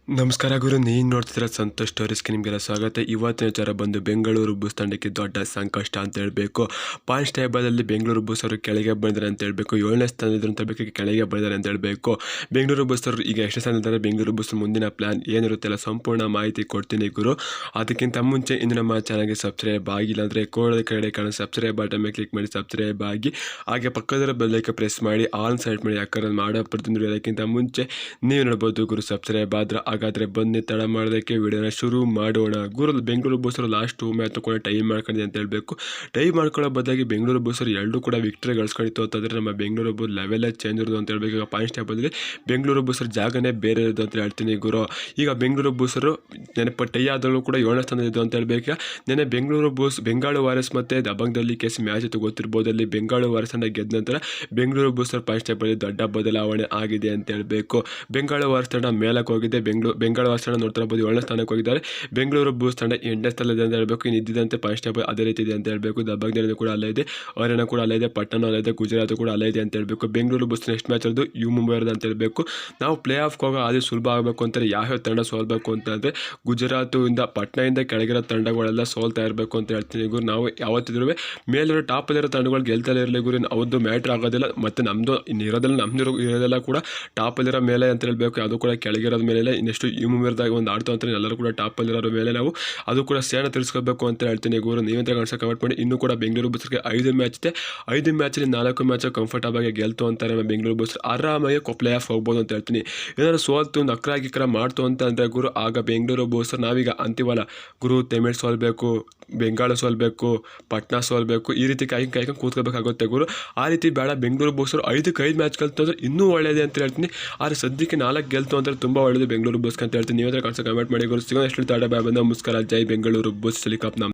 ನಮಸ್ಕಾರ ಗುರು, ನೀನು ನೋಡ್ತಿದ್ರೆ ಸಂತೋಷ್ ಸ್ಟೋರೀಸ್ಗೆ ನಿಮಗೆಲ್ಲ ಸ್ವಾಗತ. ಇವತ್ತಿನ ವಿಚಾರ ಬಂದು ಬೆಂಗಳೂರು ಬುಲ್ಸ್ ತಂಡಕ್ಕೆ ದೊಡ್ಡ ಸಂಕಷ್ಟ ಅಂತ ಹೇಳಬೇಕು. ಪಾಯಿಂಟ್ಸ್ ಟೇಬಲಲ್ಲಿ ಬೆಂಗಳೂರು ಬುಲ್ಸ್ ಅವರು ಕೆಳಗೆ ಬಂದಿದ್ದಾರೆ ಅಂತ ಹೇಳಬೇಕು. 7ನೇ ಸ್ಥಾನದಿದ್ರು ಅಂತ ಹೇಳಬೇಕು, ಕೆಳಗೆ ಬಂದಿದ್ದಾರೆ ಅಂತ ಹೇಳಬೇಕು. ಬೆಂಗಳೂರು ಬುಲ್ಸ್ ಅವರು ಈಗ ಎಷ್ಟು ಸ್ಥಾನದಿದ್ದಾರೆ, ಬೆಂಗಳೂರು ಬುಲ್ಸ್ ಮುಂದಿನ ಪ್ಲಾನ್ ಏನಿರುತ್ತೆ ಎಲ್ಲ ಸಂಪೂರ್ಣ ಮಾಹಿತಿ ಕೊಡ್ತೀನಿ ಗುರು. ಅದಕ್ಕಿಂತ ಮುಂಚೆ ಇನ್ನು ನಮ್ಮ ಚಾನಲ್ಗೆ ಸಬ್ಸ್ಕ್ರೈಬ್ ಆಗಿಲ್ಲ ಅಂದರೆ ಕೋಳದ ಕಡೆ ಕಾಣೋ ಸಬ್ಸ್ಕ್ರೈಬ್ ಬಟನ್ ಮೇಲೆ ಕ್ಲಿಕ್ ಮಾಡಿ ಸಬ್ಸ್ಕ್ರೈಬ್ ಆಗಿ, ಹಾಗೆ ಪಕ್ಕದ ಬೆಲ್ಲೈಕ ಪ್ರೆಸ್ ಮಾಡಿ ಆಲ್ ಸೆಲೆಕ್ಟ್ ಮಾಡಿ. ಯಾಕಂದ್ರೆ ಮಾಡೋ ಪ್ರತಿಯೊಂದು ಅದಕ್ಕಿಂತ ಮುಂಚೆ ನೀವು ನೋಡ್ಬೋದು ಗುರು. ಸಬ್ಸ್ಕ್ರೈಬ್ ಆದ್ರೆ ಹಾಗಾದರೆ ಬನ್ನಿ ತಡ ಮಾಡೋದಕ್ಕೆ ವಿಡಿಯೋನ ಶುರು ಮಾಡೋಣ ಗುರು. ಬೆಂಗಳೂರು ಬುಲ್ಸ್ ಅವರು ಲಾಸ್ಟ್ 2 ಮ್ಯಾಚ್ ಕೂಡ ಟೈ ಮಾಡ್ಕೊಂಡಿದೆ ಅಂತ ಹೇಳಬೇಕು. ಟೈ ಮಾಡ್ಕೊಳ್ಳೋ ಬದಲಾಗಿ ಬೆಂಗಳೂರು ಬುಲ್ಸ್ ಅವರು ಎರಡೂ ಕೂಡ ವಿಕ್ಟರಿ ಗಳಿಸ್ಕೊಂಡಿತ್ತು ಅಂತಂದರೆ ನಮ್ಮ ಬೆಂಗಳೂರು ಬುಲ್ಸ್ ಲೆವೆಲೇ ಚೇಂಜ್ ಇರೋದು ಅಂತ ಹೇಳಬೇಕು. ಈಗ ಪಾಯಿಂಟ್ಸ್ ಟೇಬಲಲ್ಲಿ ಬೆಂಗಳೂರು ಬುಲ್ಸ್ ಅವ್ರ ಜಾಗನೇ ಬೇರೆ ಇರೋದು ಅಂತ ಹೇಳ್ತೀನಿ ಗುರು. ಈಗ ಬೆಂಗಳೂರು ಬುಲ್ಸ್ ಅವರು ನೆನಪು ಟೈ ಆದರೂ ಕೂಡ 7ನೇ ಸ್ಥಾನದಿದ್ದು ಅಂತ ಹೇಳಬೇಕು. ನೆನೆ ಬೆಂಗಳೂರು ಬುಲ್ಸ್ ಬೆಂಗಾಳು ವಾರಿಯರ್ಸ್ ಮತ್ತು ದಬಂಗದಲ್ಲಿ ಕೇಸ್ ಮ್ಯಾಚ್ ಇತ್ತು ಗೊತ್ತಿರ್ಬೋದು. ಅಲ್ಲಿ ಬೆಂಗಾಳು ವಾರಿಯರ್ಸ್ ಅನ್ನ ಗೆದ್ದ ನಂತರ ಬೆಂಗಳೂರು ಬುಲ್ಸ್ ಅವ್ರ ಪಾಯಿಂಟ್ಸ್ ಟೇಬಲ್ ದೊಡ್ಡ ಬದಲಾವಣೆ ಆಗಿದೆ ಅಂತ ಹೇಳಬೇಕು. ಬೆಂಗಾಳು ವಾರಿಯರ್ಸ್ ತಂಡ ಮೇಲಕ್ಕೆ ಹೋಗಿದೆ. ಬೆಂಗಾಳು ವಾರಿಯರ್ಸ್ ತಂಡ ನೋಡ್ತಾ ಇರ್ಬೋದು 7ನೇ ಸ್ಥಾನಕ್ಕೆ ಹೋಗಿದ್ದಾರೆ. ಬೆಂಗಳೂರು ಬುಲ್ಸ್ ತಂಡ 8ನೇ ಸ್ಥಾನದಲ್ಲಿ ಅಂತ ಹೇಳಬೇಕು. ಇನ್ನು ಇದ್ದಿದ್ದಂತೆ ಪಾಯಿಂಟ್ಸ್ ಟೇಬಲ್ ಅದೇ ರೀತಿ ಇದೆ ಅಂತ ಹೇಳಬೇಕು. ದಬಂಗದಲ್ಲಿ ಕೂಡ ಅಲ್ಲೇ ಇದೆ, ಹರಿಯಾಣ ಕೂಡ ಅಲ್ಲೇ ಇದೆ, ಪಟ್ಟಣ ಅಲ್ಲೇ ಇದೆ, ಗುಜರಾತ್ ಕೂಡ ಅಲ್ಲೇ ಇದೆ ಅಂತ ಹೇಳಬೇಕು. ಬೆಂಗಳೂರು ಬುಲ್ಸ್ ನೆಕ್ಸ್ಟ್ ಮ್ಯಾಚ್ ಇರೋದು ಮುಂಬೈ ಇರೋದು ಅಂತ ಹೇಳಬೇಕು. ನಾವು ಪ್ಲೇ ಆಫ್ಗೆ ಹೋಗೋ ಅದು ಸುಲಭ ಆಗಬೇಕು ಅಂತಾರೆ. ಯಾವ್ಯಾವ ತಂಡ ಸೋಲ್ಬೇಕು ಅಂತಂದರೆ ಗುಜರಾತ್ ಇಂದ ಪಟ್ನಾದಿಂದ ಕೆಳಗಿರೋ ತಂಡಗಳೆಲ್ಲ ಸೋಲ್ತಾ ಇರಬೇಕು ಅಂತ ಹೇಳ್ತೀನಿ ಗುರು. ನಾವು ಯಾವತ್ತಿದ್ರೂ ಮೇಲಿರೋ ಟಾಪಲ್ಲಿರೋ ತಂಡಗಳು ಗೆಲ್ತಲೇ ಇರಲಿ ಗುರು. ಅವ್ರದ್ದು ಮ್ಯಾಟ್ರ್ ಆಗೋದಿಲ್ಲ. ಮತ್ತು ನಮ್ಮದು ಇನ್ನು ಇರೋದೆಲ್ಲ ಕೂಡ ಟಾಪಲ್ಲಿರೋ ಮೇಲೆ ಅಂತ ಹೇಳಬೇಕು. ಅದು ಕೂಡ ಕೆಳಗಿರೋದ ಮೇಲೆ ಇನ್ನೆಷ್ಟು ಮುಂಬೈದಾಗ ಒಂದು ಆಡ್ತು ಅಂತಾರೆ. ಎಲ್ಲರೂ ಕೂಡ ಟಾಪಲ್ಲಿರೋ ಮೇಲೆ ನಾವು ಅದು ಕೂಡ ಸೇಣ ತಿಳಿಸ್ಕೋಬೇಕು ಅಂತ ಹೇಳ್ತೀನಿ ಗುರು. ನೀವಂತ ಕಾಣಿಸೋ ಕಮೆಂಟ್ ಮಾಡಿ. ಇನ್ನೂ ಕೂಡ ಬೆಂಗಳೂರು ಬುಲ್ಸ್ಗೆ 5 ಮ್ಯಾಚ್ ಇದೆ. 5 ಮ್ಯಾಚಲ್ಲಿ 4 ಮ್ಯಾಚ್ ಕಂಫರ್ಟಬಲ್ ಆಗಿ ಗೆಲ್ತು ಅಂತಾರೆ. ನಮ್ಮ ಬೆಂಗಳೂರು ಬುಲ್ಸ್ ಆರಾಮಾಗಿ ಪ್ಲೇ ಆಫ್ ಹೋಗ್ಬೋದು ಅಂತ ಹೇಳ್ತೀನಿ. ಏನಾದ್ರು ಸೋಲ್ತು ಒಂದು ಅಕ್ರ ಮಾಡ್ತು ಅಂತ ಅಂದರೆ ಗುರು, ಆಗ ಬೆಂಗಳೂರು ಬುಲ್ಸ್ ನಾವೀಗ ಅಂತೀವಲ್ಲ ಗುರು, ತಮಿಳ್ ಸೋಲ್ಬೇಕು, ಬೆಂಗಾಳು ಸೋಲ್ಬೇಕು, ಪಟ್ನಾ ಸೋಲ್ಬೇಕು, ಈ ರೀತಿ ಕಾಯ್ಕೊಂಡು ಕೂತ್ಕೋಬೇಕಾಗುತ್ತೆ ಗುರು. ಆ ರೀತಿ ಬೇಡ. ಬೆಂಗಳೂರು ಬುಲ್ಸ್ 5ಕ್ಕೆ 5 ಮ್ಯಾಚ್ ಗೆಲ್ತು ಅಂದರೆ ಇನ್ನೂ ಒಳ್ಳೆಯದೇ ಅಂತ ಹೇಳ್ತೀನಿ. ಆದರೆ ಸದ್ಯಕ್ಕೆ 4 ಗೆಲ್ತು ಅಂದರೆ ತುಂಬ ಒಳ್ಳೆಯದು ಬೆಂಗಳೂರು ಬುಲ್ಸ್ ಅಂತ ಹೇಳ್ತೀನಿ. ನೀವಂತ ಕಾಣಿಸೋ ಕಮೆಂಟ್ ಮಾಡಿ ಗುರು. ಸಿಗೋಣ ಎಷ್ಟು ತಾಡ ಬಂದ ನಮಸ್ಕಾರ. ಜೈ ಬೆಂಗಳೂರು ಬುಲ್ಸ್. ಹೆಲಿಕಾಪ್ಟರ್.